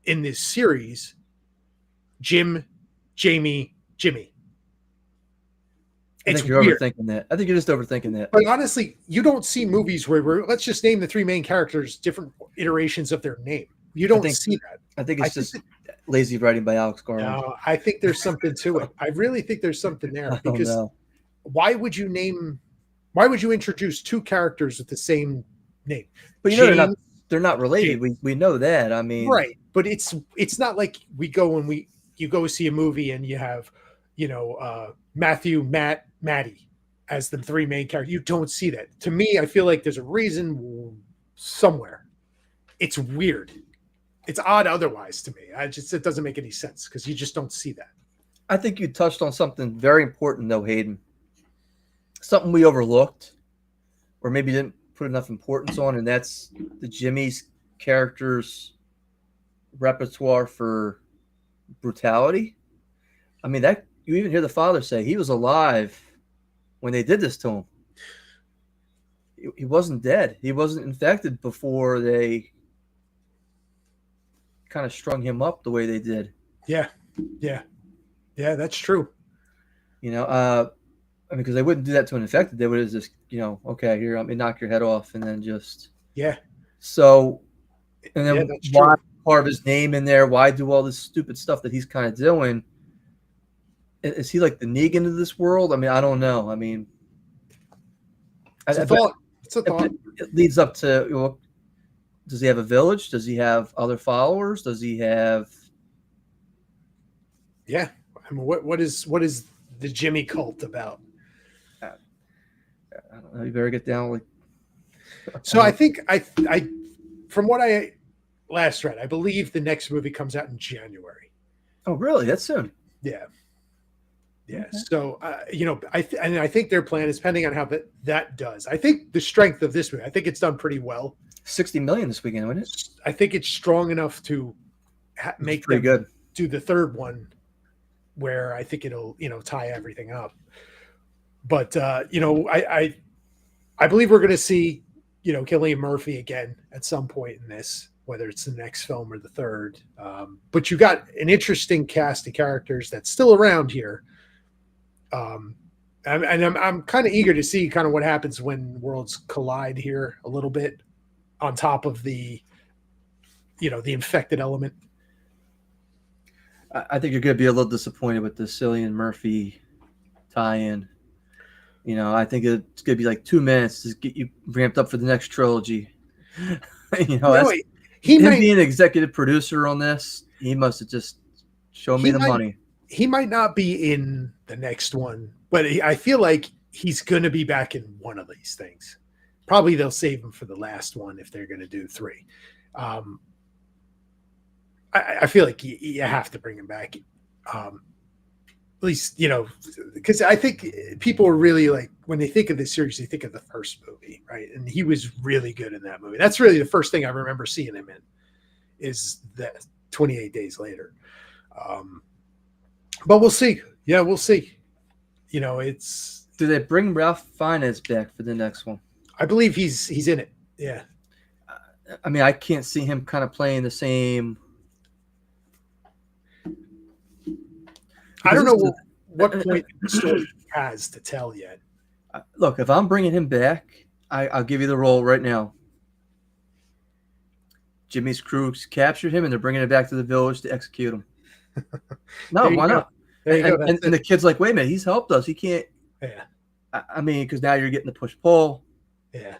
Speaker 1: in this series. Jim, Jamie, Jimmy.
Speaker 2: I think you're overthinking that. I think you're just overthinking that.
Speaker 1: But honestly, you don't see movies where let's just name the three main characters different iterations of their name. You don't see that.
Speaker 2: I think it's just lazy writing by Alex Garland.
Speaker 1: No, I think there's something to it. I really think there's something there because why would you introduce two characters with the same name?
Speaker 2: But they're not related. We know that. I mean,
Speaker 1: right. But it's not like we go and you go see a movie and you have, Matthew, Matt, Maddie as the three main characters. You don't see that. To me, I feel like there's a reason somewhere. It's weird. It's odd otherwise to me. It doesn't make any sense because you just don't see that.
Speaker 2: I think you touched on something very important though, Hayden. Something we overlooked or maybe didn't put enough importance on, and that's the Jimmy's character's repertoire for brutality. I mean, that you even hear the father say he was alive when they did this to him. He wasn't dead. He wasn't infected before they kind of strung him up the way they did.
Speaker 1: Yeah, that's true.
Speaker 2: Because they wouldn't do that to an infected. They would have just, okay, here, let me knock your head off, and then just So, and then why carve his name in there? Why do all this stupid stuff that he's kind of doing? Is he like the Negan of this world? I mean, I don't know. I mean,
Speaker 1: it's It's a thought.
Speaker 2: It leads up to, well, does he have a village? Does he have other followers? Does he have?
Speaker 1: Yeah. I mean, what is the Jimmy cult about?
Speaker 2: I don't know. You better get down like.
Speaker 1: So I think I from what I last read, I believe the next movie comes out in January.
Speaker 2: Oh, really? That's soon.
Speaker 1: Yeah. Yeah.
Speaker 2: Okay.
Speaker 1: So, I think their plan is depending on how that does. I think the strength of this movie, I think it's done pretty well.
Speaker 2: 60 million this weekend, wasn't it?
Speaker 1: I think it's strong enough to make
Speaker 2: Pretty
Speaker 1: them
Speaker 2: good.
Speaker 1: do the third one, where I think it'll tie everything up. But I believe we're going to see Cillian Murphy again at some point in this, whether it's the next film or the third. But you got an interesting cast of characters that's still around here. And I'm kind of eager to see kind of what happens when worlds collide here a little bit, on top of the infected element.
Speaker 2: I think you're going to be a little disappointed with the Cillian Murphy tie-in. I think it's going to be like 2 minutes to get you ramped up for the next trilogy. He might being an executive producer on this. He must have just shown me the money.
Speaker 1: He might not be in the next one, but I feel like he's going to be back in one of these things. Probably they'll save him for the last one if they're going to do 3. I feel like you have to bring him back. At least, because I think people are really like, when they think of this series, they think of the first movie, right? And he was really good in that movie. That's really the first thing I remember seeing him in, is that 28 Days Later. But we'll see. Yeah, we'll see. It's.
Speaker 2: Do they bring Ralph Fiennes back for the next one?
Speaker 1: I believe he's in it. Yeah.
Speaker 2: I mean, I can't see him kind of playing the same.
Speaker 1: I don't know what point the story has to tell yet.
Speaker 2: Look, if I'm bringing him back, I'll give you the role right now. Jimmy's crew captured him, and they're bringing him back to the village to execute him. No, why not? And the kid's like, wait a minute, he's helped us. He can't.
Speaker 1: Yeah.
Speaker 2: I mean, because now you're getting the push-pull.
Speaker 1: Yeah.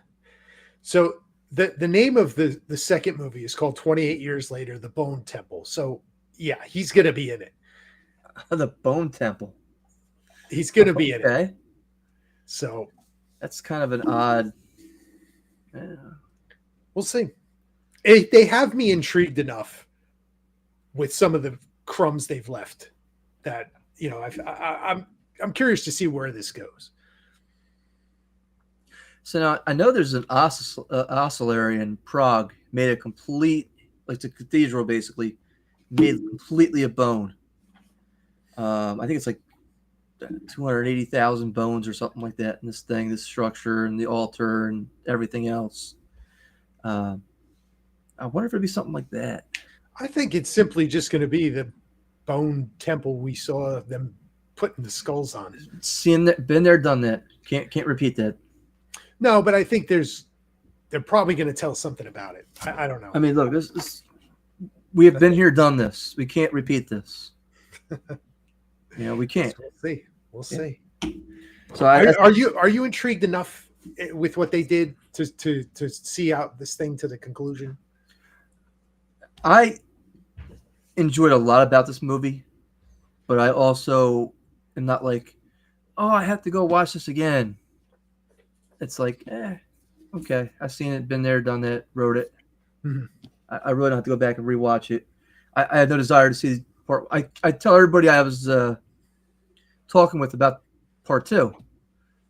Speaker 1: So the name of the second movie is called 28 Years Later, The Bone Temple. So, yeah, he's going to be in it.
Speaker 2: The Bone Temple.
Speaker 1: He's going to be in
Speaker 2: Okay.
Speaker 1: it. So.
Speaker 2: That's kind of an odd.
Speaker 1: We'll see. They have me intrigued enough with some of the crumbs they've left that, I'm curious to see where this goes.
Speaker 2: So now I know there's an oscillary in Prague made a complete, like the cathedral basically, made completely of bone. I think it's like 280,000 bones or something like that in this thing, this structure and the altar and everything else. I wonder if it'd be something like that.
Speaker 1: I think it's simply just going to be the bone temple we saw them putting the skulls on.
Speaker 2: Seen that, been there, done that. Can't repeat that.
Speaker 1: No, but I think they're probably going to tell something about it. I don't know.
Speaker 2: I mean, look, we have been here, done this. We can't repeat this. We can't.
Speaker 1: We'll see. We'll see.
Speaker 2: So
Speaker 1: are you intrigued enough with what they did to see out this thing to the conclusion?
Speaker 2: I enjoyed a lot about this movie, but I also am not like, oh, I have to go watch this again. It's like, okay, I've seen it, been there, done that, wrote it.
Speaker 1: Mm-hmm.
Speaker 2: I really don't have to go back and rewatch it. I have no desire to see part. I tell everybody I was talking with about part 2.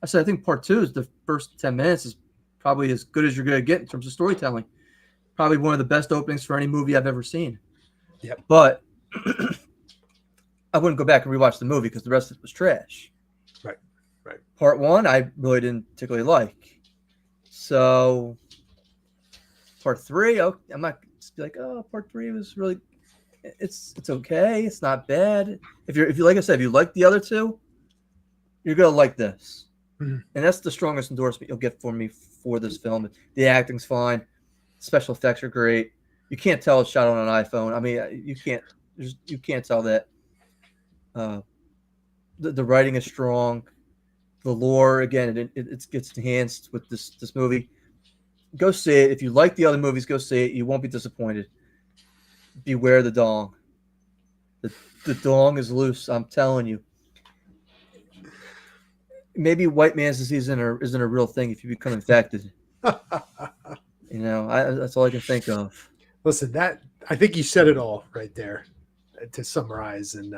Speaker 2: I said I think part 2 is the first 10 minutes is probably as good as you're going to get in terms of storytelling. Probably one of the best openings for any movie I've ever seen.
Speaker 1: Yep.
Speaker 2: But I wouldn't go back and rewatch the movie because the rest of it was trash.
Speaker 1: Right.
Speaker 2: Part 1, I really didn't particularly like. So part 3, I'm not just like, oh, part 3 was really, it's okay. It's not bad. If you like I said, if you like the other 2, you're gonna like this.
Speaker 1: Mm-hmm.
Speaker 2: And that's the strongest endorsement you'll get from me for this film. The acting's fine. Special effects are great. You can't tell it's shot on an iPhone. I mean, you can't tell that. The writing is strong. The lore, again, it gets enhanced with this movie. Go see it. If you like the other movies, go see it. You won't be disappointed. Beware the dong. The dong is loose. I'm telling you. Maybe white man's disease isn't a real thing if you become infected. That's all I can think of.
Speaker 1: Listen, I think you said it all right there to summarize. And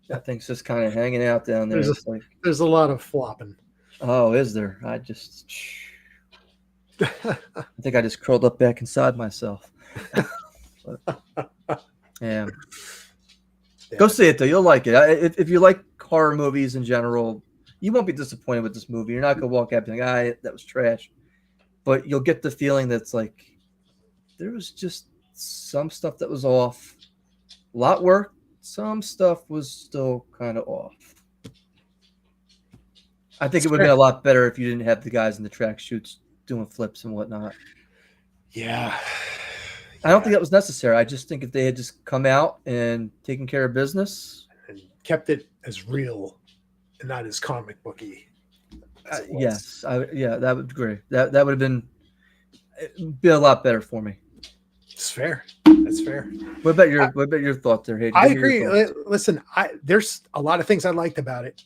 Speaker 2: that thing's just kind of hanging out down there.
Speaker 1: There's a lot of flopping.
Speaker 2: Oh, is there? I think I just curled up back inside myself. Yeah. Go see it though. You'll like it. If you like horror movies in general, you won't be disappointed with this movie. You're not gonna walk out and think, that was trash. But you'll get the feeling that's like there was just some stuff that was off. A lot worked. Some stuff was still kind of off. I think it would have been a lot better if you didn't have the guys in the track shoots doing flips and whatnot.
Speaker 1: Yeah.
Speaker 2: I don't think that was necessary. I just think if they had just come out and taken care of business
Speaker 1: and kept it as real and not as comic booky.
Speaker 2: Yes. That would be great. That would have been a lot better for me.
Speaker 1: It's fair. That's fair.
Speaker 2: What about your thought there, Hayden?
Speaker 1: I agree. Listen, there's a lot of things I liked about it.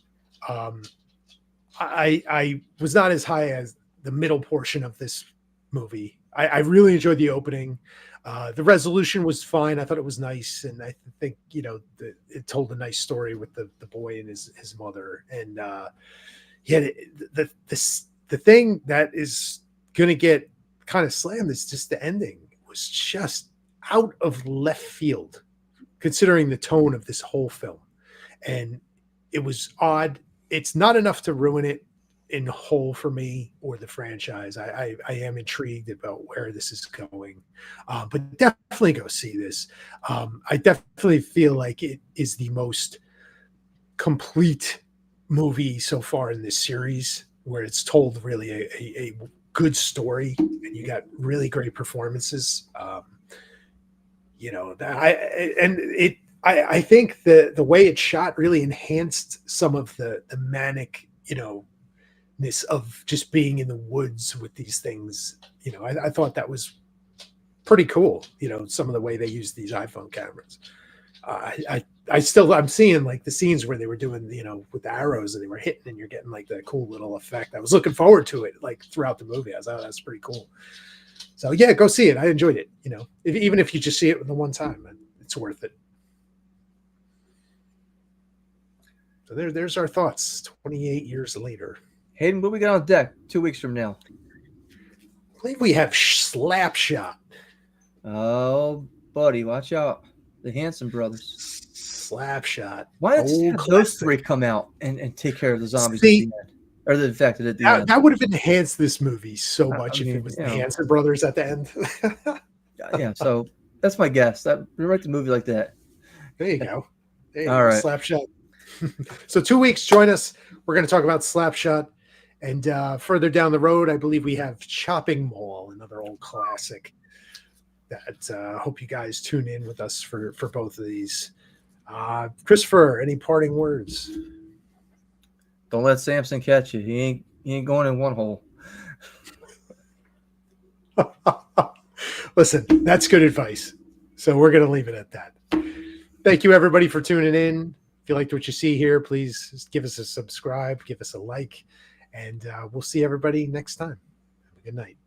Speaker 1: I was not as high as the middle portion of this movie. I really enjoyed the opening. The resolution was fine. I thought it was nice, and I think it told a nice story with the boy and his mother. And the thing that is going to get kind of slammed is just the ending was just out of left field, considering the tone of this whole film, and it was odd. It's not enough to ruin it in whole for me or the franchise. I am intrigued about where this is going, but definitely go see this. I definitely feel like it is the most complete movie so far in this series, where it's told really a good story and you got really great performances. I think the way it's shot really enhanced some of the manic, ness of just being in the woods with these things. I thought that was pretty cool. Some of the way they use these iPhone cameras. I'm seeing like the scenes where they were doing, with the arrows and they were hitting and you're getting like that cool little effect. I was looking forward to it like throughout the movie. I was like, that's pretty cool. So yeah, go see it. I enjoyed it. Even if you just see it the one time, it's worth it. So there's our thoughts 28 years later.
Speaker 2: Hayden, what we got on deck 2 weeks from now?
Speaker 1: I believe we have Slapshot.
Speaker 2: Oh, buddy, watch out. The Hanson brothers.
Speaker 1: Slapshot.
Speaker 2: Why don't those three come out and take care of the zombies at the end? Or the infected at the end?
Speaker 1: That would have enhanced this movie so much if it was the Hanson brothers at the end.
Speaker 2: Yeah, so that's my guess. We write the movie like that.
Speaker 1: There you go.
Speaker 2: All right.
Speaker 1: Slapshot. So 2 weeks, join us. We're going to talk about Slapshot. And further down the road, I believe we have Chopping Mall, another old classic. That hope you guys tune in with us for both of these. Christopher, any parting words?
Speaker 2: Don't let Samson catch you. He ain't going in one hole.
Speaker 1: Listen, that's good advice. So we're going to leave it at that. Thank you, everybody, for tuning in. If you liked what you see here, please give us a subscribe, give us a like, and we'll see everybody next time. Have a good night.